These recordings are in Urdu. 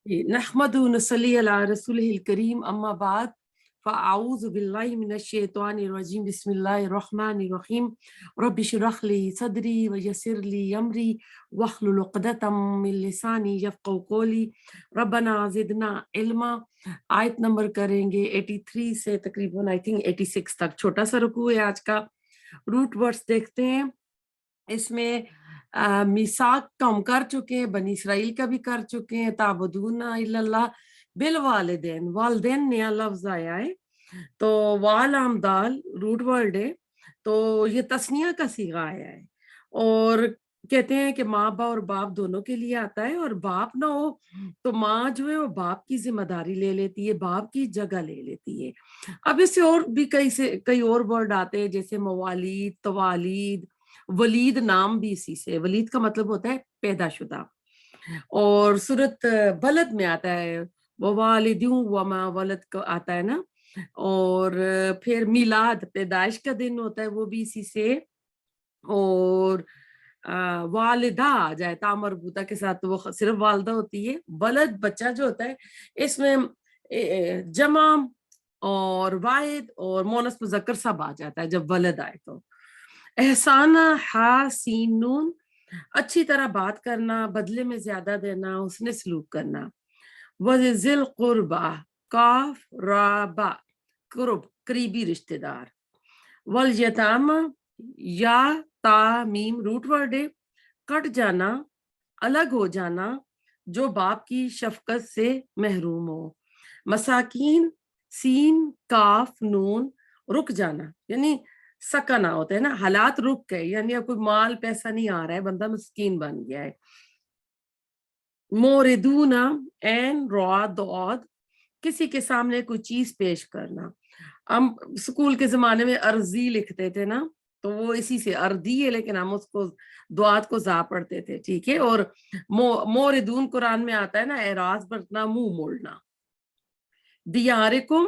نحمد نصلی علی رسول الکریم اما بعد فاعوذ باللہ من الشیطان الرجیم بسم اللہ الرحمن الرحیم رب اشرح لی صدری ویسر لی امری واحلل عقدۃ من لسانی یفقہوا قولی ربنا زدنا علما۔ آیت نمبر کریں گے 83 سے تقریباً 86 تک، چھوٹا سا رکوع ہے آج کا۔ روٹ ورڈز دیکھتے ہیں۔ اس میں میثاق کا ہم کر چکے ہیں، بنی اسرائیل کا بھی کر چکے ہیں، تعبدون الا اللہ بالوالدین، والدین نیا لفظ آیا ہے، تو والام دال روٹ ورڈ ہے، تو یہ تثنیہ کا صیغہ آیا ہے، اور کہتے ہیں کہ ماں باپ اور باپ دونوں کے لیے آتا ہے، اور باپ نہ ہو تو ماں جو ہے وہ باپ کی ذمہ داری لے لیتی ہے، باپ کی جگہ لے لیتی ہے۔ اب اس سے اور بھی کئی اور ورڈ آتے ہیں، جیسے موالید، توالید، ولید نام بھی اسی سے، ولید کا مطلب ہوتا ہے پیدا شدہ، اور سورت بلد میں آتا ہے ووالدوں وما ولد کو آتا ہے نا، اور پھر میلاد پیدائش کا دن ہوتا ہے وہ بھی اسی سے، اور والدہ آ جائے تا مربوطہ کے ساتھ تو وہ صرف والدہ ہوتی ہے، ولد بچہ جو ہوتا ہے اس میں جمع اور واحد اور مونس مذکر سب آ جاتا ہے جب ولد آئے تو۔ احسانہ ہا سین نون، اچھی طرح بات کرنا، بدلے میں زیادہ دینا، حسن سلوک کرنا۔ وذل قربا، کاف را با، قرب قریبی رشتہ دار۔ والیتامہ، یا تا میم روٹ ورڈ ہے، کٹ جانا، الگ ہو جانا، جو باپ کی شفقت سے محروم ہو۔ مساکین، سین کاف نون، رک جانا، یعنی سکنا ہوتا ہے نا، حالات رک گئے، یعنی اب کوئی مال پیسہ نہیں آ رہا ہے، بندہ مسکین بن گیا ہے۔ موردون، این را دعاد، کسی کے سامنے کوئی چیز پیش کرنا۔ ہم اسکول کے زمانے میں ارضی لکھتے تھے نا، تو وہ اسی سے اردی ہے، لیکن ہم اس کو دعات کو زا پڑھتے تھے، ٹھیک ہے۔ اور موردون قرآن میں آتا ہے نا، اعراض برتنا، منہ موڑنا۔ دیارکم،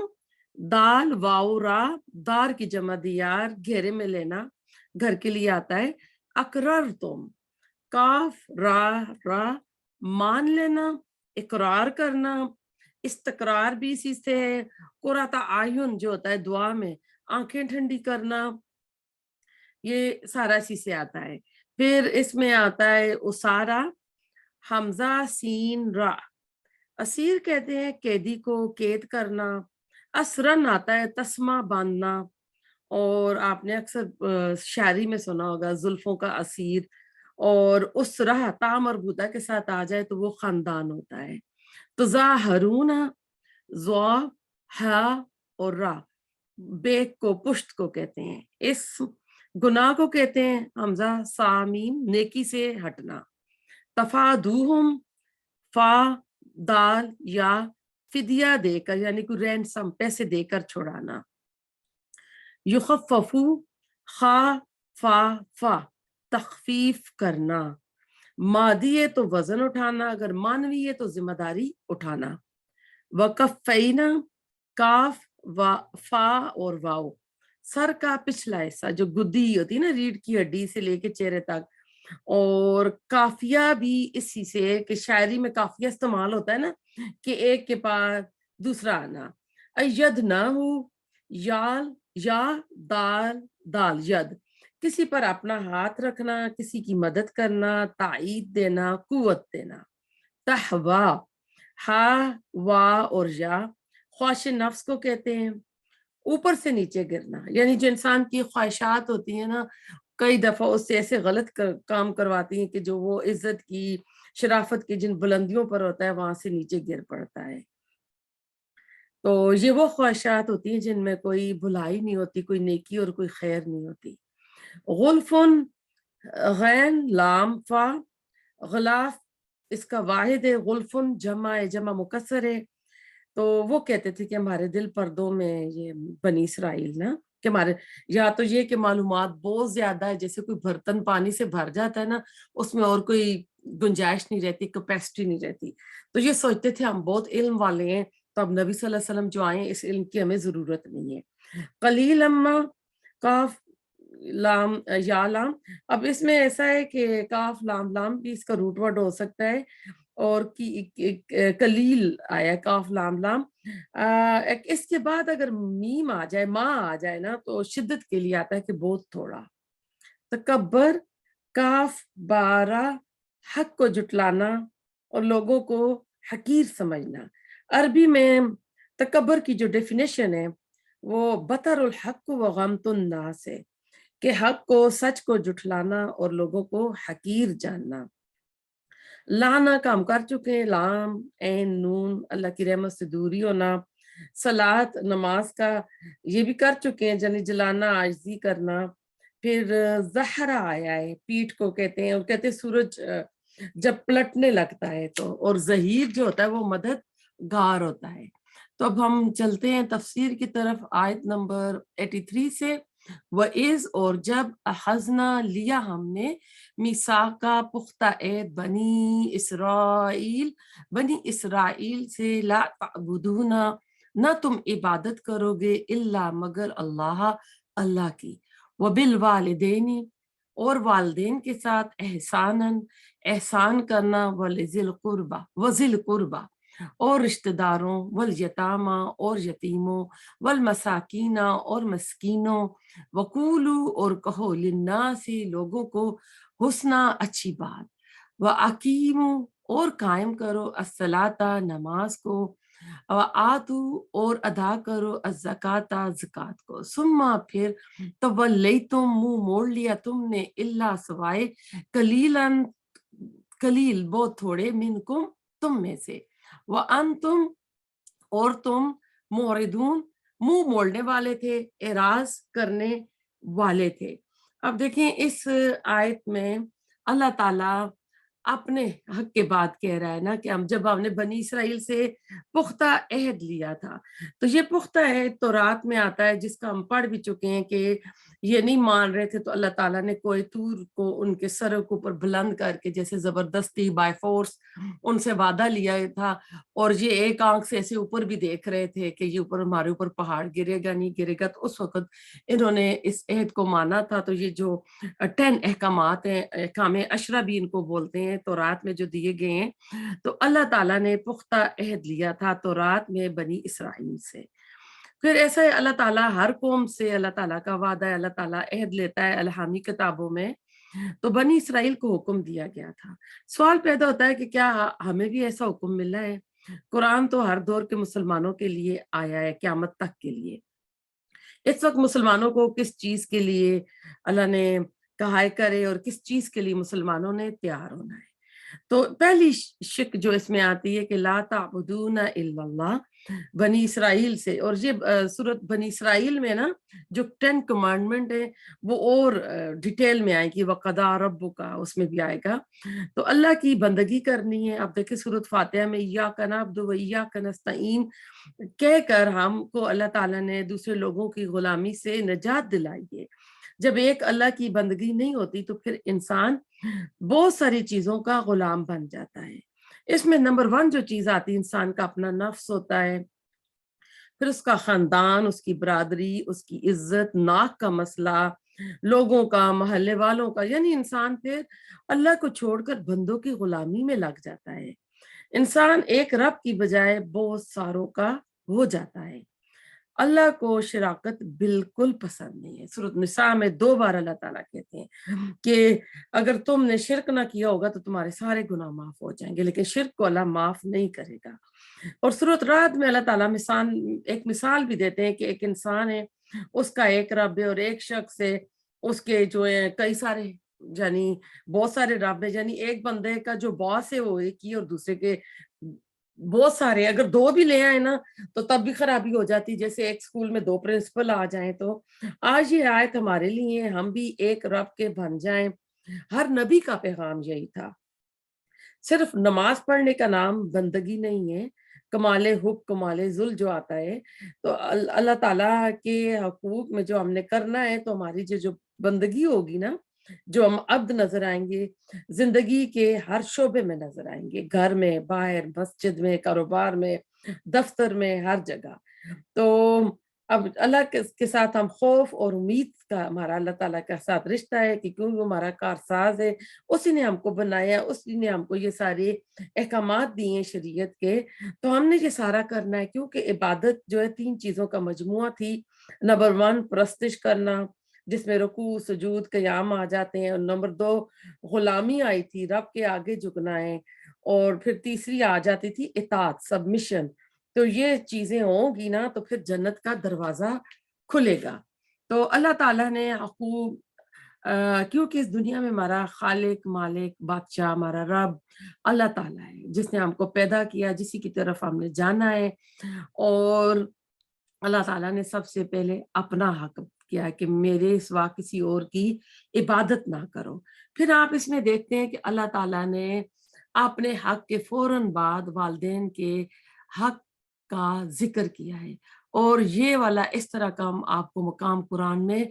دال واو را، دار کی جمع دیار، گھیرے میں لینا، گھر کے لیے آتا ہے۔ اقرر تم، کاف را، مان لینا، اقرار کرنا، استقرار بھی اسی سے ہے۔ قرۃ اعین جو ہوتا ہے دعا میں، آنکھیں ٹھنڈی کرنا، یہ سارا اسی سے آتا ہے۔ پھر اس میں آتا ہے اسارا، حمزہ سین را، اسیر کہتے ہیں قیدی کو، قید کرنا۔ اسرن آتا ہے تسمہ باندھنا، اور آپ نے اکثر شاعری میں سنا ہوگا زلفوں کا اسیر، اور اسرہ تا مربوطہ کے ساتھ آ جائے تو وہ خاندان ہوتا ہے۔ تظاہرون، زوا ہا اور را، بیک کو، پشت کو کہتے ہیں۔ اس گناہ کو کہتے ہیں حمزہ سامیم، نیکی سے ہٹنا۔ تفادوہم، فا دال یا، فدیہ دے کر، یعنی کوئی رینسم پیسے دے کر چھڑانا۔ یخففو، خا فا فا، تخفیف کرنا۔ مادی ہے تو وزن اٹھانا، اگر مانوی ہے تو ذمہ داری اٹھانا۔ وکفینا، کاف و فا اور واو، سر کا پچھلا حصہ جو گدی ہوتی ہے نا، ریڑھ کی ہڈی سے لے کے چہرے تک، اور کافیہ بھی اسی سے، کہ شاعری میں کافیہ استعمال ہوتا ہے نا، کہ ایک کے پاس دوسرا آنا۔ ید نہ ہو، یال یا دال دال ید، کسی پر اپنا ہاتھ رکھنا، کسی کی مدد کرنا، تائید دینا، قوت دینا۔ تہوا، ہا وا اور یا، خواہش نفس کو کہتے ہیں، اوپر سے نیچے گرنا، یعنی جو انسان کی خواہشات ہوتی ہیں نا، کئی دفعہ اس سے ایسے غلط کام کرواتی ہیں کہ جو وہ عزت کی، شرافت کی جن بلندیوں پر ہوتا ہے وہاں سے نیچے گر پڑتا ہے۔ تو یہ وہ خواہشات ہوتی ہیں جن میں کوئی بھلائی نہیں ہوتی، کوئی نیکی اور کوئی خیر نہیں ہوتی۔ غلفن، غین لام فا، غلاف اس کا واحد ہے، غلفن جمع ہے، جمع مکسر ہے۔ تو وہ کہتے تھے کہ ہمارے دل پردوں میں، یہ بنی اسرائیل نا، کہ ہمارے، یا تو یہ کہ معلومات بہت زیادہ ہے، جیسے کوئی برتن پانی سے بھر جاتا ہے نا، اس میں اور کوئی گنجائش نہیں رہتی، کیپیسٹی نہیں رہتی، تو یہ سوچتے تھے ہم بہت علم والے ہیں، تو اب نبی صلی اللہ علیہ وسلم جو آئے اس علم کی ہمیں ضرورت نہیں ہے۔ قلیل اما، کاف لام یا لام، اب اس میں ایسا ہے کہ کاف لام لام بھی اس کا روٹ ورڈ ہو سکتا ہے، اور کلیل آیا کاف لام لام. اس کے بعد اگر میم آ جائے، ماں آ جائے نا، تو شدت کے لیے آتا ہے کہ بہت تھوڑا. تکبر، کاف بارہ، حق کو جٹلانا اور لوگوں کو حقیر سمجھنا. عربی میں تکبر کی جو ڈیفینیشن ہے وہ بطر الحق و غمت الناس ہے، کہ حق کو، سچ کو جٹلانا اور لوگوں کو حقیر جاننا. لانا کا ہم کر چکے ہیں، لام عین نون اللہ کی رحمت سے دوری ہونا. صلاۃ نماز کا یہ بھی کر چکے ہیں، یعنی جلانا، عاجزی کرنا. پھر زہرا آیا ہے، پیٹھ کو کہتے ہیں، اور کہتے ہیں سورج جب پلٹنے لگتا ہے تو، اور ظہیر جو ہوتا ہے وہ مدد گار ہوتا ہے. تو اب ہم چلتے ہیں تفسیر کی طرف، آیت نمبر 83 سے. وَإِذْ، اور جب، اخذنا لیا ہم نے، میثاق کا پختہ عہد، بنی اسرائیل سے، لا تعبدون، نہ تم عبادت کرو گے، الا مگر اللہ کی، وبالوالدین، اور والدین کے ساتھ، احسان کرنا، وذی القربہ، اور رشتہ داروں، والیتامى، اور یتیموں، والمساکین، اور مسکینوں، وقولو، اور کہو، للناس، لوگوں کو، حسنا، اچھی بات، وَأَقِیمُوا، اور قائم کرو، الصلاۃ، نماز کو، وَآتُوا، اور ادا کرو، الزکاۃ، زکات کو، ثم، پھر، تولیتم، منہ موڑ لیا تم نے، الا، سوائے، قلیل بہت تھوڑے، منکم، تم میں سے، وَأَنْتُمْ، اور تم، معرضون، منہ موڑنے والے تھے، اعراض کرنے والے تھے. اب دیکھیں اس آیت میں اللہ تعالیٰ اپنے حق کے بات کہہ رہا ہے نا، کہ جب ہم نے بنی اسرائیل سے پختہ عہد لیا تھا، تو یہ پختہ عہد تورات میں آتا ہے، جس کا ہم پڑھ بھی چکے ہیں کہ یہ نہیں مان رہے تھے، تو اللہ تعالیٰ نے کوہ طور کو ان کے سروں کے اوپر بلند کر کے، جیسے زبردستی بائی فورس ان سے وعدہ لیا تھا، اور یہ ایک آنکھ سے ایسے اوپر بھی دیکھ رہے تھے کہ یہ اوپر ہمارے اوپر پہاڑ گرے گا نہیں گرے گا. تو اس وقت انہوں نے اس عہد کو مانا تھا. تو یہ جو 10 احکامات ہیں، احکام عشرہ بھی ان کو بولتے ہیں، تورات میں جو دیے گئے ہیں، تو اللہ تعالیٰ نے پختہ عہد لیا تھا تورات میں بنی اسرائیل سے. پھر ایسا ہے، اللہ تعالیٰ ہر قوم سے، اللہ تعالیٰ کا وعدہ ہے، اللہ تعالیٰ عہد لیتا ہے الہامی کتابوں میں. تو بنی اسرائیل کو حکم دیا گیا تھا. سوال پیدا ہوتا ہے کہ کیا ہمیں بھی ایسا حکم ملا ہے؟ قرآن تو ہر دور کے مسلمانوں کے لیے آیا ہے، قیامت تک کے لیے. اس وقت مسلمانوں کو کس چیز کے لیے اللہ نے کہا کرے، اور کس چیز کے لیے مسلمانوں نے تیار ہونا ہے؟ تو پہلی شک جو اس میں آتی ہے کہ لا تعبدون الا اللہ، بنی اسرائیل سے. اور یہ سورت بنی اسرائیل میں نا جو 10 کمانڈمنٹ ہے وہ اور ڈیٹیل میں آئے گی، وقضا ربک، اس میں بھی آئے گا. تو اللہ کی بندگی کرنی ہے. اب دیکھیں سورت فاتحہ میں ایاک نعبد و ایاک نستعین کہہ کر ہم کو اللہ تعالیٰ نے دوسرے لوگوں کی غلامی سے نجات دلائی ہے. جب ایک اللہ کی بندگی نہیں ہوتی تو پھر انسان بہت ساری چیزوں کا غلام بن جاتا ہے. اس میں نمبر 1 جو چیز آتی ہے، انسان کا اپنا نفس ہوتا ہے، پھر اس کا خاندان، اس کی برادری، اس کی عزت، ناک کا مسئلہ، لوگوں کا، محلے والوں کا. یعنی انسان پھر اللہ کو چھوڑ کر بندوں کی غلامی میں لگ جاتا ہے. انسان ایک رب کی بجائے بہت ساروں کا ہو جاتا ہے. اللہ کو شراکت بالکل پسند نہیں ہے. سورۃ نساء میں 2 بار اللہ تعالیٰ کہتے ہیں کہ اگر تم نے شرک نہ کیا ہوگا تو تمہارے سارے گناہ معاف ہو جائیں گے، لیکن شرک کو اللہ معاف نہیں کرے گا. اور سورۃ رعد میں اللہ تعالیٰ ایک مثال بھی دیتے ہیں کہ ایک انسان ہے، اس کا ایک رب ہے، اور ایک شخص ہے، اس کے جو ہے کئی سارے، یعنی بہت سارے رب ہیں. یعنی ایک بندے کا جو باس ہے وہ ایک ہی، اور دوسرے کے بہت سارے. اگر 2 بھی لے آئے نا تو تب بھی خرابی ہو جاتی، جیسے ایک اسکول میں 2 پرنسپل آ جائیں. تو آج یہ آیت ہمارے لیے، ہم بھی ایک رب کے بن جائیں. ہر نبی کا پیغام یہی تھا. صرف نماز پڑھنے کا نام بندگی نہیں ہے. کمال حق، کمال ذل جو آتا ہے، تو اللہ تعالیٰ کے حقوق میں جو ہم نے کرنا ہے، تو ہماری جو بندگی ہوگی نا، جو ہم عبد نظر آئیں گے، زندگی کے ہر شعبے میں نظر آئیں گے، گھر میں، باہر، مسجد میں، کاروبار میں، دفتر میں، ہر جگہ. تو اب اللہ کے ساتھ ہم خوف اور امید کا ہمارا اللہ تعالیٰ کے ساتھ رشتہ ہے کہ کیونکہ وہ ہمارا کارساز ہے، اسی نے ہم کو بنایا، اسی نے ہم کو یہ سارے احکامات دیے ہیں شریعت کے، تو ہم نے یہ سارا کرنا ہے کیونکہ عبادت جو ہے 3 چیزوں کا مجموعہ تھی۔ نمبر 1 پرستش کرنا، جس میں رکوع سجود قیام آ جاتے ہیں، اور نمبر 2 غلامی آئی تھی، رب کے آگے جھکنا ہے، اور پھر تیسری آ جاتی تھی اطاعت سبمیشن۔ تو یہ چیزیں ہوں گی نا تو پھر جنت کا دروازہ کھلے گا۔ تو اللہ تعالیٰ نے خوب کیونکہ اس دنیا میں ہمارا خالق مالک بادشاہ ہمارا رب اللہ تعالیٰ ہے، جس نے ہم کو پیدا کیا، جسی کی طرف ہم نے جانا ہے، اور اللہ تعالیٰ نے سب سے پہلے اپنا حق کیا کہ میرے سوا کسی اور کی عبادت نہ کرو۔ پھر آپ اس میں دیکھتے ہیں کہ اللہ تعالیٰ نے اپنے حق کے فوراً بعد والدین کے حق کا ذکر کیا ہے، اور یہ والا اس طرح کا آپ کو مقام قرآن میں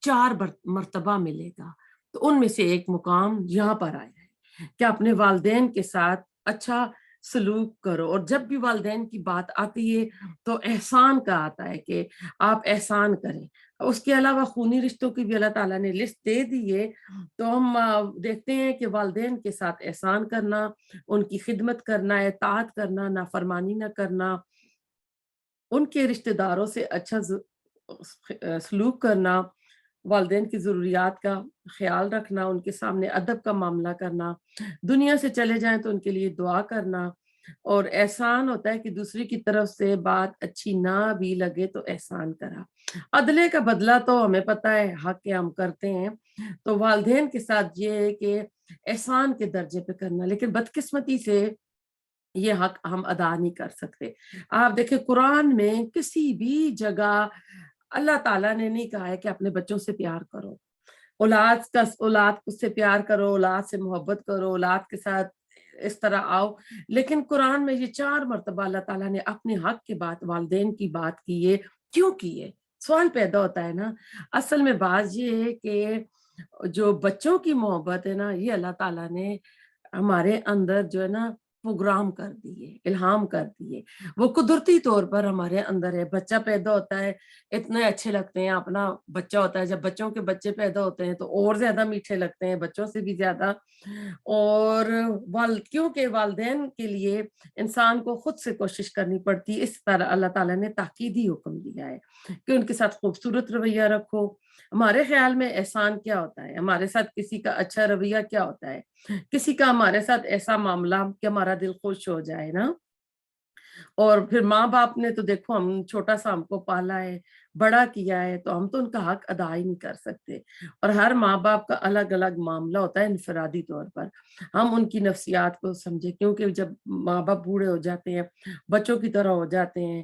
4 مرتبہ ملے گا۔ تو ان میں سے ایک مقام یہاں پر آیا ہے کہ اپنے والدین کے ساتھ اچھا سلوک کرو، اور جب بھی والدین کی بات آتی ہے تو احسان کا آتا ہے کہ آپ احسان کریں۔ اس کے علاوہ خونی رشتوں کی بھی اللہ تعالیٰ نے لسٹ دے دی ہے، تو ہم دیکھتے ہیں کہ والدین کے ساتھ احسان کرنا، ان کی خدمت کرنا، اطاعت کرنا، نافرمانی نہ کرنا، ان کے رشتہ داروں سے اچھا سلوک کرنا، والدین کی ضروریات کا خیال رکھنا، ان کے سامنے ادب کا معاملہ کرنا، دنیا سے چلے جائیں تو ان کے لیے دعا کرنا، اور احسان ہوتا ہے کہ دوسری کی طرف سے بات اچھی نہ بھی لگے تو احسان کرا۔ عدلے کا بدلہ تو ہمیں پتہ ہے حق کے ہم کرتے ہیں، تو والدین کے ساتھ یہ ہے کہ احسان کے درجے پہ کرنا، لیکن بدقسمتی سے یہ حق ہم ادا نہیں کر سکتے۔ آپ دیکھیں قرآن میں کسی بھی جگہ اللہ تعالیٰ نے نہیں کہا ہے کہ اپنے بچوں سے پیار کرو، اولاد سے پیار کرو، اولاد سے محبت کرو، اولاد کے ساتھ اس طرح آؤ، لیکن قرآن میں یہ 4 مرتبہ اللہ تعالیٰ نے اپنے حق کی بات والدین کی بات کی ہے۔ کیوں کی ہے؟ سوال پیدا ہوتا ہے نا۔ اصل میں بات یہ ہے کہ جو بچوں کی محبت ہے نا، یہ اللہ تعالیٰ نے ہمارے اندر جو ہے نا پروگرام کر دیے، الہام کر دیے، وہ قدرتی طور پر ہمارے اندر ہے۔ بچہ پیدا ہوتا ہے، اتنے اچھے لگتے ہیں، اپنا بچہ ہوتا ہے، جب بچوں کے بچے پیدا ہوتے ہیں تو اور زیادہ میٹھے لگتے ہیں، بچوں سے بھی زیادہ۔ اور کیونکہ والدین کے لیے انسان کو خود سے کوشش کرنی پڑتی ہے، اس طرح اللہ تعالیٰ نے تاکیدی حکم دیا ہے کہ ان کے ساتھ خوبصورت رویہ رکھو۔ ہمارے خیال میں احسان کیا ہوتا ہے؟ ہمارے ساتھ کسی کا اچھا رویہ کیا ہوتا ہے؟ کسی کا ہمارے ساتھ ایسا معاملہ کہ ہمارا دل خوش ہو جائے نا۔ اور پھر ماں باپ نے تو دیکھو ہم چھوٹا سا ہم کو پالا ہے، بڑا کیا ہے، تو ہم تو ان کا حق ادا ہی نہیں کر سکتے، اور ہر ماں باپ کا الگ الگ معاملہ ہوتا ہے انفرادی طور پر۔ ہم ان کی نفسیات کو سمجھے، کیونکہ جب ماں باپ بوڑھے ہو جاتے ہیں، بچوں کی طرح ہو جاتے ہیں،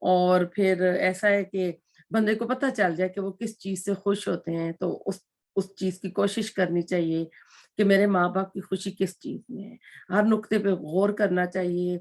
اور پھر ایسا ہے کہ بندے کو پتہ چل جائے کہ وہ کس چیز سے خوش ہوتے ہیں، تو اس چیز کی کوشش کرنی چاہیے کہ میرے ماں باپ کی خوشی کس چیز میں ہے، ہر نقطے پہ غور کرنا چاہیے۔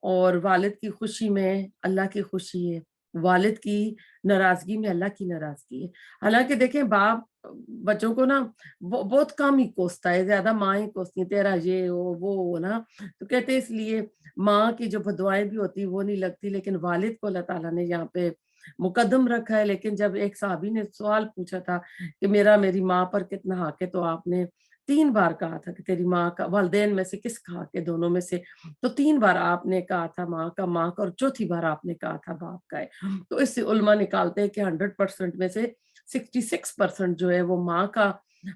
اور والد کی خوشی میں اللہ کی خوشی ہے، والد کی ناراضگی میں اللہ کی ناراضگی ہے۔ حالانکہ دیکھیں باپ بچوں کو نا بہت کم ہی کوستا ہے، زیادہ ماں ہی کوستی ہے، تیرا یہ ہو وہ ہو نا، تو کہتے ہیں اس لیے ماں کی جو بدوائیں بھی ہوتی وہ نہیں لگتی، لیکن والد کو اللہ تعالیٰ نے یہاں پہ مقدم رکھا ہے۔ لیکن جب ایک صحابی نے سوال پوچھا تھا کہ میری ماں پر کتنا حق ہے، تو آپ نے 3 بار کہا تھا کہ تیری ماں کا، والدین میں سے کس کا حق ہے، دونوں میں سے؟ تو 3 بار آپ نے کہا تھا ماں کا، اور چوتھی بار آپ نے کہا تھا باپ کا ہے۔ تو اس سے علماء نکالتے ہیں کہ 100% میں سے 66% جو ہے وہ ماں کا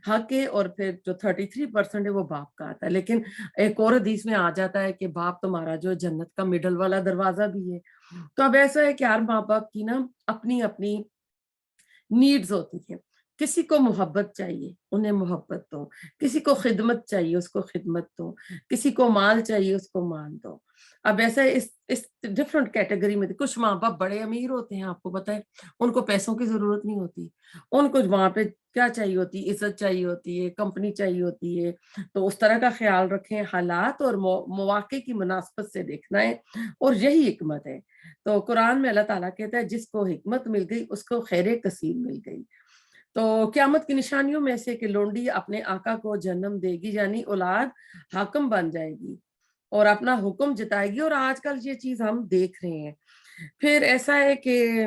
حق ہے، اور پھر جو 33% ہے وہ باپ کا آتا ہے۔ لیکن ایک اور حدیث میں آ جاتا ہے کہ باپ تمہارا جو جنت کا مڈل والا دروازہ بھی ہے۔ تو اب ایسا ہے کہ ہر ماں باپ کی نا اپنی اپنی نیڈز ہوتی ہیں۔ کسی کو محبت چاہیے، انہیں محبت دو، کسی کو خدمت چاہیے، اس کو خدمت دو، کسی کو مال چاہیے، اس کو مال دو۔ اب ایسا اس ڈفرنٹ کیٹیگری میں کچھ ماں باپ بڑے امیر ہوتے ہیں، آپ کو پتہ ہے ان کو پیسوں کی ضرورت نہیں ہوتی، ان کو وہاں پہ کیا چاہیے ہوتی ہے؟ عزت چاہیے ہوتی ہے، کمپنی چاہیے ہوتی ہے۔ تو اس طرح کا خیال رکھیں، حالات اور مواقع کی مناسبت سے دیکھنا ہے، اور یہی حکمت ہے۔ تو قرآن میں اللہ تعالیٰ کہتا ہے جس کو حکمت مل گئی اس کو خیر کثیر مل گئی۔ تو قیامت کی نشانیوں میں سے کہ لونڈی اپنے آقا کو جنم دے گی، یعنی اولاد حاکم بن جائے گی اور اپنا حکم جتائے گی، اور آج کل یہ چیز ہم دیکھ رہے ہیں۔ پھر ایسا ہے کہ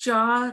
4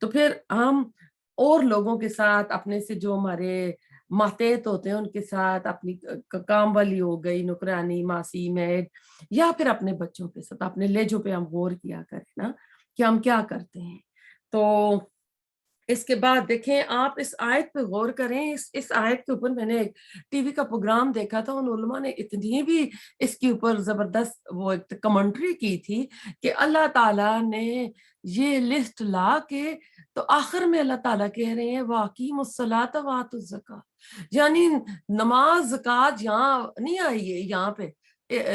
تو پھر ہم اور لوگوں کے ساتھ اپنے سے جو ہمارے ماتحت ہوتے ہیں ان کے ساتھ اپنی کام والی ہو گئی، نوکرانی، ماسی، میڈ، یا پھر اپنے بچوں کے ساتھ اپنے لہجوں پہ ہم غور کیا کریں نا کہ ہم کیا کرتے ہیں۔ تو اس کے بعد دیکھیں آپ اس آیت پہ غور کریں، اس آیت کے اوپر میں نے ایک ٹی وی کا پروگرام دیکھا تھا، ان علماء نے اتنی بھی اس کے اوپر زبردست وہ ایک کمنٹری کی تھی کہ اللہ تعالیٰ نے یہ لسٹ لا کے تو آخر میں اللہ تعالیٰ کہہ رہے ہیں وَأَقِیمُوا الصَّلَاةَ وَآتُوا الزَّکَاةَ، یعنی نماز زکوٰۃ یہاں نہیں آئی ہے، یہاں پہ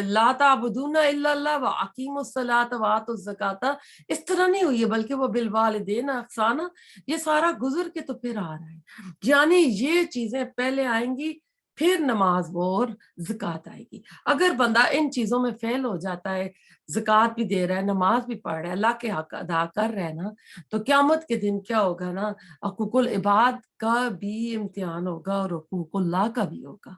لا تعبدون الا اللہ واقیموا الصلاۃ وآتوا الزکاۃ اس طرح نہیں ہوئی ہے، بلکہ وہ بالوالدین احسانا، یہ سارا گزر کے تو پھر آ رہا ہے، یعنی یہ چیزیں پہلے آئیں گی پھر نماز اور زکوٰۃ آئے گی۔ اگر بندہ ان چیزوں میں فیل ہو جاتا ہے، زکوٰۃ بھی دے رہا ہے، نماز بھی پڑھ رہا ہے، اللہ کے حق ادا کر رہا ہے نا، تو قیامت کے دن کیا ہوگا نا، حقوق العباد کا بھی امتحان ہوگا اور حقوق اللہ کا بھی ہوگا۔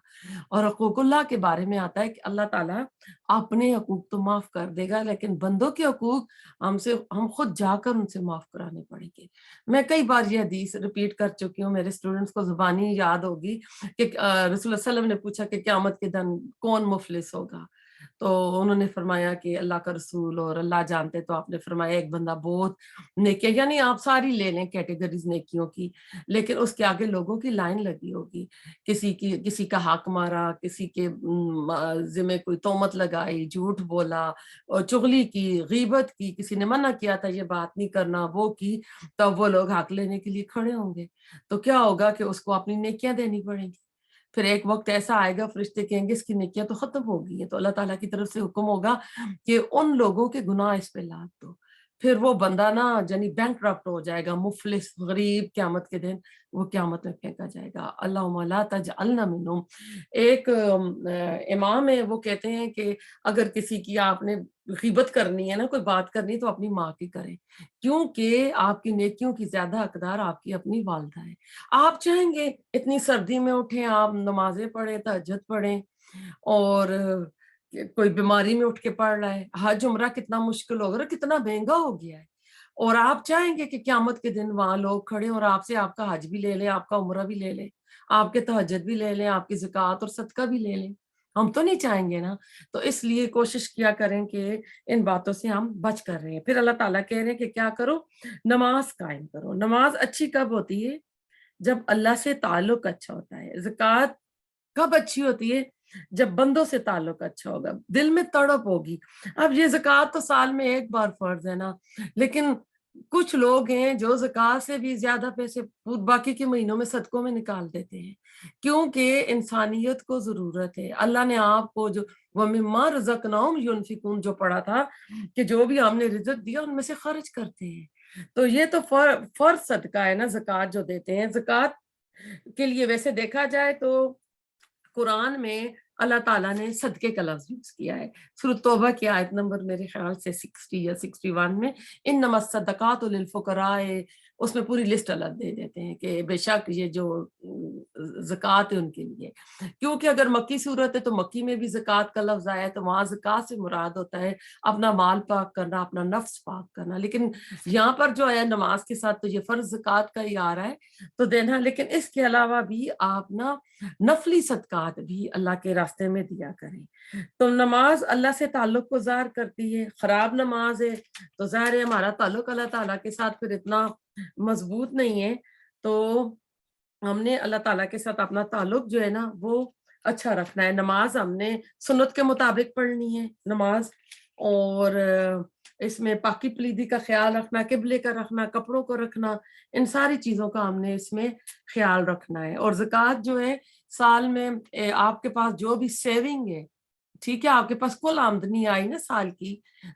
اور حقوق اللہ کے بارے میں آتا ہے کہ اللہ تعالیٰ اپنے حقوق تو معاف کر دے گا، لیکن بندوں کے حقوق ہم خود جا کر ان سے معاف کرانے پڑیں گے۔ میں کئی بار یہ حدیث ریپیٹ کر چکی ہوں، میرے اسٹوڈنٹس کو زبانی یاد ہوگی کہ رسول اللہ صلی اللہ علیہ وسلم نے پوچھا کہ قیامت کے دن کون مفلس ہوگا، تو انہوں نے فرمایا کہ اللہ کا رسول اور اللہ جانتے، تو آپ نے فرمایا ایک بندہ بہت نیکیاں، یعنی آپ ساری لے لیں کیٹیگریز نیکیوں کی، لیکن اس کے آگے لوگوں کی لائن لگی ہوگی، کسی کا حق مارا، کسی کے ذمہ کوئی تہمت لگائی، جھوٹ بولا اور چغلی کی، غیبت کی، کسی نے منع کیا تھا یہ بات نہیں کرنا، وہ کی، تب وہ لوگ حق لینے کے لیے کھڑے ہوں گے، تو کیا ہوگا کہ اس کو اپنی نیکیاں دینی پڑیں گی۔ پھر ایک وقت ایسا آئے گا فرشتے کہیں گے اس کی نیکیاں تو ختم ہو گئی ہیں، تو اللہ تعالیٰ کی طرف سے حکم ہوگا کہ ان لوگوں کے گناہ اس پہ لاد دو۔ پھر وہ بندہ نا یعنی بینکرپٹ ہو جائے گا، مفلس، غریب، قیامت کے دن وہ قیامت میں پھینکا جائے گا۔ اللہم لا تجعلنا منہم۔ ایک امام ہے، وہ کہتے ہیں کہ اگر کسی کی آپ نے غیبت کرنی ہے نا، کوئی بات کرنی تو اپنی ماں کی کریں، کیونکہ آپ کی نیکیوں کی زیادہ حقدار آپ کی اپنی والدہ ہے۔ آپ چاہیں گے اتنی سردی میں اٹھیں، آپ نمازیں پڑھیں، تہجد پڑھیں، اور کوئی بیماری میں اٹھ کے پڑھ رہا ہے، حج عمرہ کتنا مشکل ہو گیا، کتنا مہنگا ہو گیا ہے، اور آپ چاہیں گے کہ قیامت کے دن وہاں لوگ کھڑے اور آپ سے آپ کا حج بھی لے لیں، آپ کا عمرہ بھی لے لیں، آپ کے تہجد بھی لے لیں، آپ کی زکوٰۃ اور صدقہ بھی لے لیں، ہم تو نہیں چاہیں گے نا۔ تو اس لیے کوشش کیا کریں کہ ان باتوں سے ہم بچ کر رہے ہیں۔ پھر اللہ تعالیٰ کہہ رہے ہیں کہ کیا کرو، نماز قائم کرو۔ نماز اچھی کب ہوتی ہے؟ جب اللہ سے تعلق اچھا ہوتا ہے۔ زکوٰۃ کب اچھی ہوتی ہے؟ جب بندوں سے تعلق اچھا ہوگا، دل میں تڑپ ہوگی۔ اب یہ زکوٰۃ تو سال میں ایک بار فرض ہے نا، لیکن کچھ لوگ ہیں جو زکوٰۃ سے بھی زیادہ پیسے باقی کے مہینوں میں صدقوں میں نکال دیتے ہیں، کیونکہ انسانیت کو ضرورت ہے۔ اللہ نے آپ کو جو وَمِمَّا رَزَقْنَاهُمْ يُنْفِقُونَ جو پڑھا تھا کہ جو بھی ہم نے رزق دیا ان میں سے خرچ کرتے ہیں، تو یہ تو فرض صدقہ ہے نا، زکوٰۃ جو دیتے ہیں۔ زکوٰۃ کے لیے ویسے دیکھا جائے تو قرآن میں اللہ تعالیٰ نے صدقے کا لفظ یوز کیا ہے۔ سورۃ توبہ کی آیت نمبر میرے خیال سے 60 یا 61 میں انما الصدقات للفقراء، اس میں پوری لسٹ اللہ دے دیتے ہیں کہ بے شک یہ جو زکوٰۃ ہے ان کے لیے، کیونکہ اگر مکی صورت ہے تو مکی میں بھی زکوٰۃ کا لفظ آیا ہے، تو وہاں زکوٰۃ سے مراد ہوتا ہے اپنا مال پاک کرنا، اپنا نفس پاک کرنا، لیکن یہاں پر جو ہے نماز کے ساتھ تو یہ فرض زکوٰۃ کا ہی آ رہا ہے تو دینا، لیکن اس کے علاوہ بھی آپ نا نفلی صدقات بھی اللہ کے راستے میں دیا کریں۔ تو نماز اللہ سے تعلق کو ظاہر کرتی ہے۔ خراب نماز ہے تو ظاہر ہے ہمارا تعلق اللہ تعالیٰ کے ساتھ پھر اتنا مضبوط نہیں ہے، تو ہم نے اللہ تعالیٰ کے ساتھ اپنا تعلق جو ہے نا وہ اچھا رکھنا ہے۔ نماز ہم نے سنت کے مطابق پڑھنی ہے نماز، اور اس میں پاکی پلیدی کا خیال رکھنا، قبلے کا رکھنا، کپڑوں کو رکھنا، ان ساری چیزوں کا ہم نے اس میں خیال رکھنا ہے۔ اور زکوٰۃ جو ہے سال میں آپ کے پاس جو بھی سیونگ ہے، ٹھیک ہے، آپ کے پاس کل آمدنی آئی نا سال کی،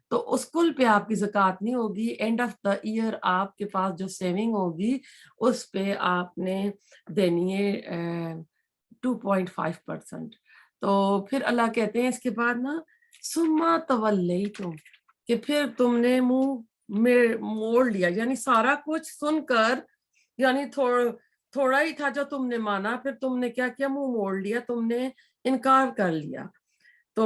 تو اس کل پہ آپ کی زکوٰۃ نہیں ہوگی، اینڈ آف دا ایئر آپ کے پاس جو سیونگ ہوگی اس پہ آپ نے دینی ہے 2.5%۔ تو پھر اللہ کہتے ہیں اس کے بعد نا سما تولیتم، کہ پھر تم نے منہ موڑ لیا، یعنی سارا کچھ سن کر، یعنی تھوڑا ہی تھا جو تم نے مانا، پھر تم نے کیا کیا، منہ موڑ لیا، تم نے انکار کر لیا۔ تو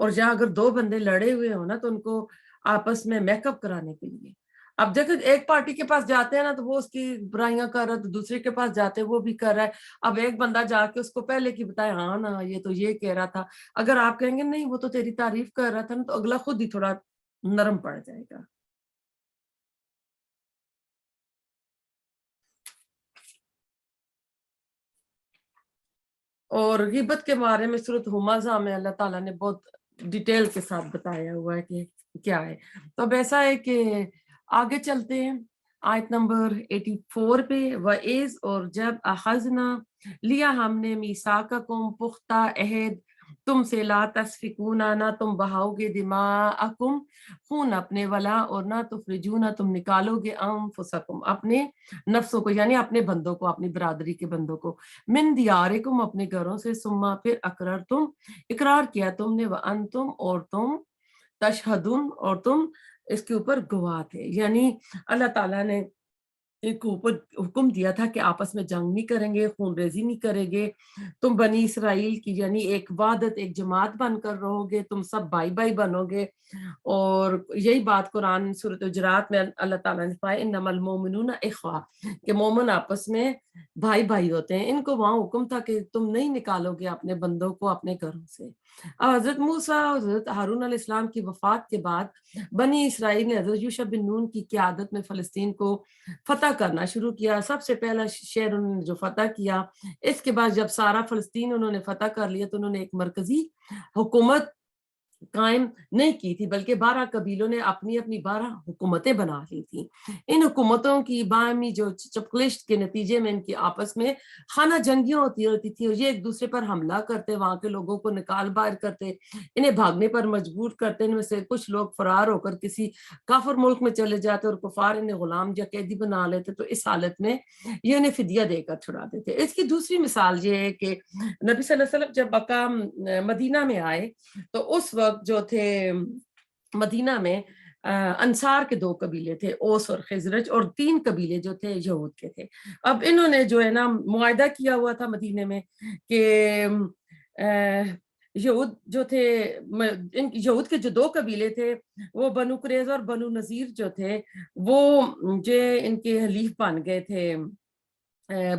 اور جہاں اگر دو بندے لڑے ہوئے ہو نا تو ان کو آپس میں میک اپ کرانے کے لیے، اب دیکھو ایک پارٹی کے پاس جاتے ہیں نا تو وہ اس کی برائیاں کر رہا ہے، تو دوسرے کے پاس جاتے ہیں وہ بھی کر رہا ہے، اب ایک بندہ جا کے اس کو پہلے کی بتائے ہاں نا یہ تو یہ کہہ رہا تھا، اگر آپ کہیں گے نہیں وہ تو تیری تعریف کر رہا تھا نا، تو اگلا خود ہی تھوڑا نرم پڑ جائے گا۔ اور غیبت کے بارے میں سورۃ ہمزہ میں اللہ تعالیٰ نے بہت ڈیٹیل کے ساتھ بتایا ہوا ہے کہ کیا ہے۔ تو اب ایسا ہے کہ آگے چلتے ہیں آیت نمبر 84 پہ، وَإِذْ اور جب اخذنا لیا ہم نے میثاقکم پختہ عہد تم سے، لا تسفکون نہ تم بہاؤ گے دماءکم خون اپنے، ولا اور نہ تخرجون تم نکالو گے انفسکم اپنے نفسوں کو، یعنی اپنے بندوں کو، اپنی برادری کے بندوں کو، من دیارکم اپنے گھروں سے، ثم پھر اقرار کیا تم نے، وانتم اور تم تشہدون اور تم اس کے اوپر گواہ تھے، یعنی اللہ تعالیٰ نے ایک اوپر حکم دیا تھا کہ آپس میں جنگ نہیں کریں گے، خون ریزی نہیں کریں گے، تم بنی اسرائیل کی یعنی ایک وحدت، ایک جماعت بن کر رہو گے، تم سب بھائی بھائی بنو گے۔ اور یہی بات قرآن سورۃ حجرات میں اللہ تعالیٰ نے فرمایا انما المؤمنون اخوہ، کہ مومن آپس میں بھائی بھائی ہوتے ہیں۔ ان کو وہاں حکم تھا کہ تم نہیں نکالو گے اپنے بندوں کو اپنے گھروں سے۔ اب حضرت موسیٰ اور حضرت ہارون علیہ السلام کی وفات کے بعد بنی اسرائیل نے حضرت یوشع بن نون کی قیادت میں فلسطین کو فتح کرنا شروع کیا۔ سب سے پہلا شہر انہوں نے جو فتح کیا، اس کے بعد جب سارا فلسطین انہوں نے فتح کر لیا تو انہوں نے ایک مرکزی حکومت قائم نہیں کی تھی، بلکہ 12 قبیلوں نے اپنی اپنی 12 حکومتیں بنا لی تھیں۔ ان حکومتوں کی باہمی جو چپکلشت کے نتیجے میں ان کی آپس میں خانہ جنگیاں ہوتی تھی، اور یہ ایک دوسرے پر حملہ کرتے، وہاں کے لوگوں کو نکال باہر کرتے، انہیں بھاگنے پر مجبور کرتے، ان میں سے کچھ لوگ فرار ہو کر کسی کافر ملک میں چلے جاتے اور کفار انہیں غلام یا قیدی بنا لیتے، تو اس حالت میں یہ انہیں فدیہ دے کر چھڑا دیتے۔ اس کی دوسری مثال یہ ہے کہ نبی صلی اللہ علیہ وسلم جب مکہ مدینہ میں آئے تو اس وقت جو تھے مدینہ میں انصار کے 2 قبیلے تھے، اوس اور خزرج، اور 3 قبیلے جو تھے یہود کے تھے۔ اب انہوں نے جو ہے نا معاہدہ کیا ہوا تھا مدینے میں کہ یہود جو تھے، یہود کے جو 2 قبیلے تھے وہ بنو قریظہ اور بنو نذیر جو تھے، وہ جو ان کے حلیف بن گئے تھے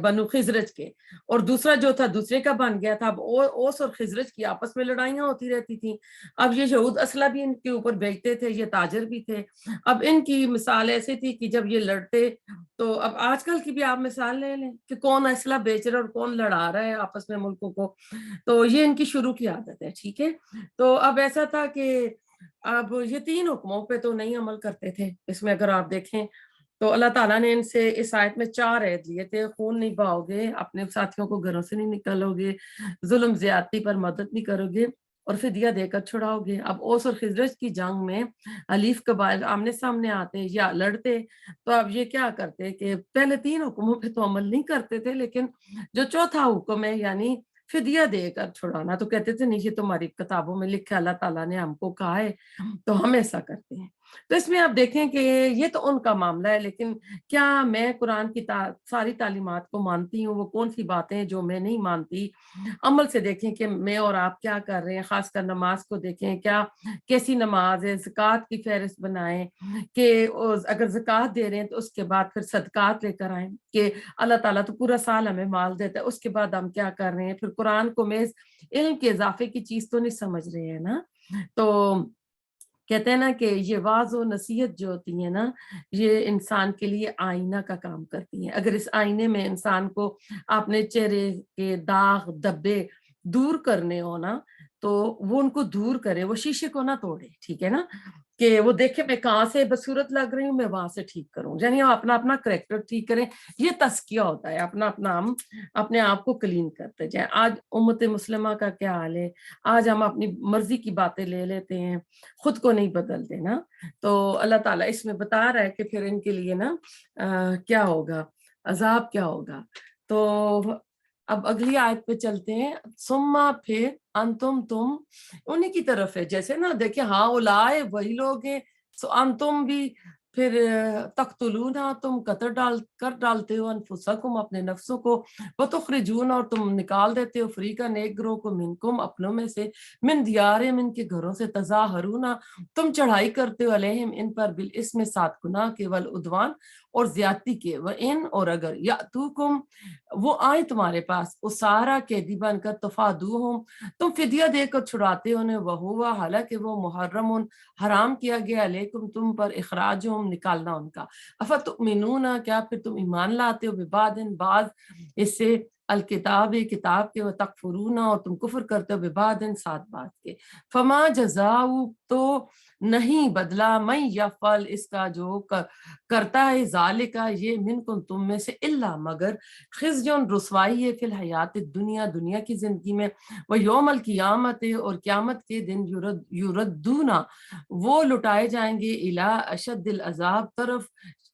بنو خزرج کے، اور دوسرا جو تھا دوسرے کا بن گیا تھا۔ اب اوس اور خزرج کی آپس میں لڑائیاں ہوتی رہتی تھیں۔ اب یہ یہود اسلحہ بھی ان کے اوپر بیچتے تھے، یہ تاجر بھی تھے۔ اب ان کی مثال ایسی تھی کہ جب یہ لڑتے تو اب آج کل کی بھی آپ مثال لے لیں کہ کون اسلحہ بیچ رہا ہے اور کون لڑا رہا ہے آپس میں ملکوں کو، تو یہ ان کی شروع کی عادت ہے، ٹھیک ہے۔ تو اب ایسا تھا کہ اب یہ 3 حکموں پہ تو نہیں عمل کرتے تھے۔ اس میں اگر آپ دیکھیں تو اللہ تعالیٰ نے ان سے اس آیت میں 4 عہد لیے تھے، خون نہیں بہاؤ گے، اپنے ساتھیوں کو گھروں سے نہیں نکالو گے، ظلم زیادتی پر مدد نہیں کرو گے، اور فدیہ دے کر چھڑاؤ گے۔ اب اوس اور خزرج کی جنگ میں حلیف قبائل آمنے سامنے آتے یا لڑتے، تو اب یہ کیا کرتے کہ پہلے 3 حکموں پہ تو عمل نہیں کرتے تھے، لیکن جو چوتھا حکم ہے یعنی فدیہ دے کر چھڑانا، تو کہتے تھے نہیں یہ تمہاری کتابوں میں لکھا، اللہ تعالیٰ نے ہم کو کہا ہے تو ہم ایسا کرتے ہیں۔ تو اس میں آپ دیکھیں کہ یہ تو ان کا معاملہ ہے، لیکن کیا میں قرآن کی ساری تعلیمات کو مانتی ہوں؟ وہ کون سی باتیں جو میں نہیں مانتی؟ عمل سے دیکھیں کہ میں اور آپ کیا کر رہے ہیں، خاص کر نماز کو دیکھیں، کیا کیسی نماز ہے، زکوٰۃ کی فہرست بنائیں کہ اگر زکوٰۃ دے رہے ہیں تو اس کے بعد پھر صدقات لے کر آئیں، کہ اللہ تعالیٰ تو پورا سال ہمیں مال دیتا ہے، اس کے بعد ہم کیا کر رہے ہیں؟ پھر قرآن کو محض علم کے اضافے کی چیز تو نہیں سمجھ رہے ہیں نا۔ تو کہتے ہیں نا کہ یہ واعظ و نصیحت جو ہوتی ہے نا، یہ انسان کے لیے آئینہ کا کام کرتی ہیں۔ اگر اس آئینے میں انسان کو اپنے چہرے کے داغ دبے دور کرنے ہو نا، تو وہ ان کو دور کرے، وہ شیشے کو نہ توڑے، ٹھیک ہے نا، کہ وہ دیکھے میں کہاں سے بصورت لگ رہی ہوں، میں وہاں سے ٹھیک کروں، یعنی ہم اپنا اپنا کریکٹر ٹھیک کریں۔ یہ تزکیہ ہوتا ہے، اپنا اپنا ہم اپنے آپ کو کلین کرتے جائیں۔ آج امت مسلمہ کا کیا حال ہے؟ آج ہم اپنی مرضی کی باتیں لے لیتے ہیں، خود کو نہیں بدلتے نا۔ تو اللہ تعالیٰ اس میں بتا رہا ہے کہ پھر ان کے لیے نا کیا ہوگا، عذاب کیا ہوگا۔ تو اب اگلی آیت پہ چلتے ہیں، ثم پھر انتم تم انہی کی طرف ہے، جیسے نا دیکھیں ہاں اولائے وہی لوگ ہیں، سو انتم بھی پھر تقتلون تم قتل کر ڈالتے ہو انفسکم اپنے نفسوں کو، وتخرجون اور تم نکال دیتے ہو فریقاً ایک گروہ کو منکم اپنوں میں سے، من دیارہم ان کے گھروں سے، تظاہرون تم چڑھائی کرتے ہو علیہم ان پر بالاسم 7 گناہ کے، والعدوان اور زیادتی کے، وان اور اگر یاتوکم وہ آئیں تمہارے پاس اسارا قیدی بن کر، تفادوہم تم فدیہ دے کر چھڑاتے انہیں، وہوا حالانکہ وہ محرم حرام کیا گیا علیکم تم پر، اخراجہم نکالنا ان کا، افتؤمنون کیا پھر تم ایمان لاتے ہو ببعض بعض اس سے، الکتاب کتاب کے، وتکفرون اور تم کفر کرتے ہو ببعض ساتھ بات کے، فما جزاء تو نہیں بدلہ من یفعل اس کا جو کرتا ہے، ذالکا یہ منکم تم میں سے، الا مگر خزی رسوائی ہے، فی الحیات الدنیا دنیا کی زندگی میں، وہ یوم القیامت اور قیامت کے دن یردونا وہ لٹائے جائیں گے، الی اشد العذاب طرف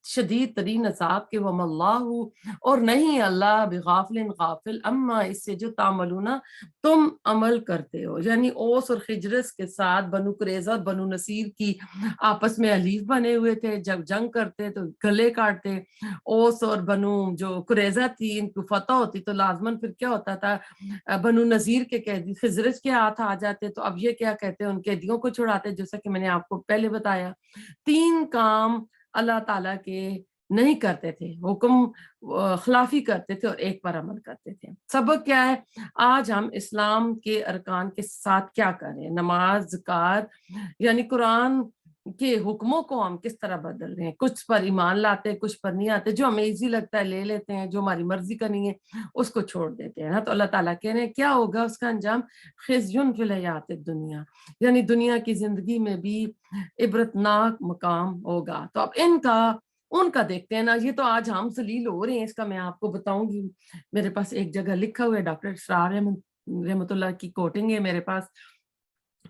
شدید ترین عذاب کے، وما اللہ اور نہیں اللہ بغافل غافل اما اس سے جو تعملون تم عمل کرتے ہو، یعنی اوس اور خجرس کے ساتھ بنو قریظہ اور بنو نصیر کی آپس میں حلیف بنے ہوئے تھے، جب جنگ کرتے تو گلے کاٹتے، اوس اور بنو جو قریظہ تھی ان کو فتح ہوتی تو لازماً پھر کیا ہوتا تھا، بنو نذیر کے قیدی خزرج کے ہاتھ آ جاتے، تو اب یہ کیا کہتے ہیں ان قیدیوں کو چھڑاتے، جیسا کہ میں نے آپ کو پہلے بتایا 3 کام اللہ تعالیٰ کے نہیں کرتے تھے، حکم خلافی کرتے تھے اور ایک پر عمل کرتے تھے۔ سبق کیا ہے؟ آج ہم اسلام کے ارکان کے ساتھ کیا کریں، نماز، زکوٰۃ، یعنی قرآن کے حکموں کو ہم کس طرح بدل رہے ہیں، کچھ پر ایمان لاتے ہیں، کچھ پر نہیں آتے، جو ہمیں ایزی لگتا ہے لے لیتے ہیں، جو ہماری مرضی کا نہیں ہے اس کو چھوڑ دیتے ہیں نا، تو اللہ تعالیٰ کہہ رہے ہیں کیا ہوگا اس کا انجام، خزیٌ فی الحیات الدنیا، یعنی دنیا کی زندگی میں بھی عبرتناک مقام ہوگا۔ تو اب ان کا دیکھتے ہیں نا، یہ تو آج ہم ذلیل ہو رہے ہیں، اس کا میں آپ کو بتاؤں گی، میرے پاس ایک جگہ لکھا ہوا ہے، ڈاکٹر اسرار رحمۃ اللہ کی کوٹنگ ہے میرے پاس۔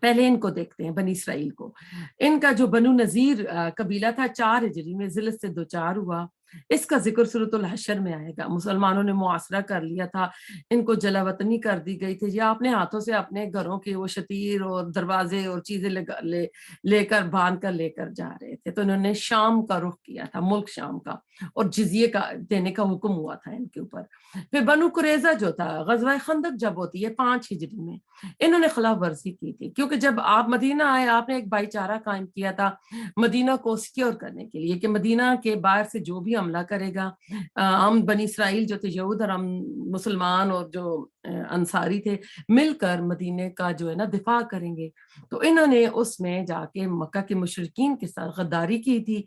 پہلے ان کو دیکھتے ہیں، بنی اسرائیل کو، ان کا جو بنو نذیر قبیلہ تھا 4 ہجری میں ذلت سے 2 ہوا، اس کا ذکر سورۃ الحشر میں آئے گا۔ مسلمانوں نے معاصرہ کر لیا تھا، ان کو جلا وطنی کر دی گئی تھی، یا اپنے ہاتھوں سے اپنے گھروں کے وہ شتیر اور دروازے اور چیزیں لے کر باندھ کر لے کر جا رہے تھے، تو انہوں نے شام کا رخ کیا تھا، ملک شام کا، اور جزیے کا دینے کا حکم ہوا تھا ان کے اوپر۔ پھر بنو قریظہ جو تھا، غزوہ خندق جب ہوتی ہے 5 ہجری میں، انہوں نے خلاف ورزی کی تھی، کیونکہ جب آپ مدینہ آئے آپ نے ایک بھائی چارہ قائم کیا تھا مدینہ کو سیکیور کرنے کے لیے، کہ مدینہ کے باہر سے جو بھی حملہ کرے گا، ہم بنی اسرائیل جو تھے یہود اور ہم مسلمان اور جو انصاری تھے مل کر مدینے کا جو ہے نا دفاع کریں گے، تو انہوں نے اس میں جا کے مکہ کے مشرکین کے ساتھ غداری کی تھی،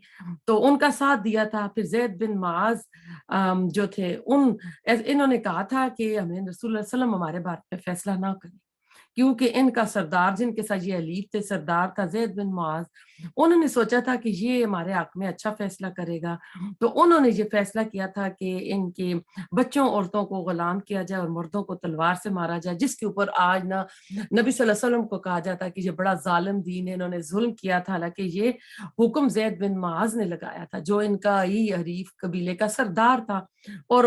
تو ان کا ساتھ دیا تھا۔ پھر زید بن معاذ جو تھے انہوں نے کہا تھا کہ ہمیں رسول اللہ صلی اللہ علیہ وسلم ہمارے بارے میں فیصلہ نہ کریں، کیونکہ ان کا سردار جن کے ساتھ یہ حلیف تھے سردار تھا زید بن معاذ، انہوں نے سوچا تھا کہ یہ ہمارے حق میں اچھا فیصلہ کرے گا، تو انہوں نے یہ فیصلہ کیا تھا کہ ان کے بچوں عورتوں کو غلام کیا جائے اور مردوں کو تلوار سے مارا جائے، جس کے اوپر آج نہ نبی صلی اللہ علیہ وسلم کو کہا جاتا ہے کہ یہ بڑا ظالم دین ہے، انہوں نے ظلم کیا تھا، حالانکہ یہ حکم زید بن معاذ نے لگایا تھا جو ان کا ہی حریف قبیلے کا سردار تھا۔ اور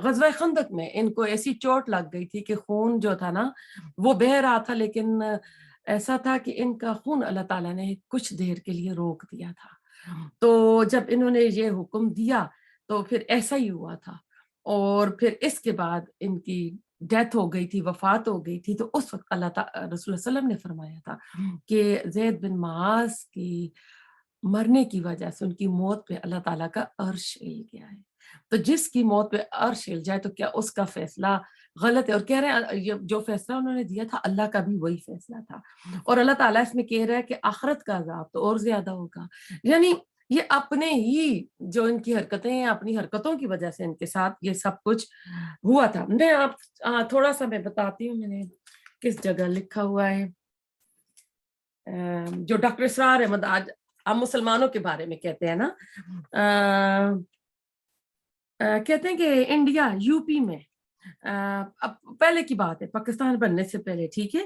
غزوہ خندق میں ان کو ایسی چوٹ لگ گئی تھی کہ خون جو تھا نا وہ بہہ رہا تھا، لیکن ایسا تھا کہ ان کا خون اللہ تعالیٰ نے کچھ دیر کے لیے روک دیا تھا، تو جب انہوں نے یہ حکم دیا تو پھر ایسا ہی ہوا تھا، اور پھر اس کے بعد ان کی ڈیتھ ہو گئی تھی، وفات ہو گئی تھی، تو اس وقت اللہ تعالیٰ رسول اللہ صلی اللہ علیہ وسلم نے فرمایا تھا کہ زید بن معاذ کی مرنے کی وجہ سے ان کی موت پہ اللہ تعالیٰ کا عرش ہل گیا ہے، تو جس کی موت پہ عرش ہل جائے تو کیا اس کا فیصلہ غلط ہے؟ اور کہہ رہے ہیں یہ جو فیصلہ انہوں نے دیا تھا اللہ کا بھی وہی فیصلہ تھا، اور اللہ تعالیٰ اس میں کہہ رہا ہے کہ آخرت کا عذاب تو اور زیادہ ہوگا، یعنی یہ اپنے ہی جو ان کی حرکتیں ہیں، اپنی حرکتوں کی وجہ سے ان کے ساتھ یہ سب کچھ ہوا تھا۔ میں آپ تھوڑا سا میں بتاتی ہوں، میں نے کس جگہ لکھا ہوا ہے، جو ڈاکٹر اسرار احمد آج ہم مسلمانوں کے بارے میں کہتے ہیں نا، کہتے ہیں کہ انڈیا یو پی میں اب پہلے کی بات ہے پاکستان بننے سے پہلے، ٹھیک ہے،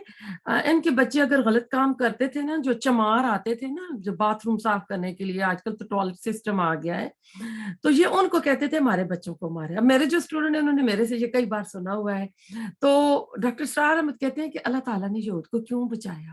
ان کے بچے اگر غلط کام کرتے تھے نا، جو چمار آتے تھے نا جو باتھ روم صاف کرنے کے لیے، آج کل تو ٹوائلٹ سسٹم آ گیا ہے، تو یہ ان کو کہتے تھے ہمارے بچوں کو مارے۔ اب میرے جو اسٹوڈنٹ ہیں انہوں نے میرے سے یہ کئی بار سنا ہوا ہے، تو ڈاکٹر اسرار احمد کہتے ہیں کہ اللہ تعالیٰ نے یہود کو کیوں بچایا،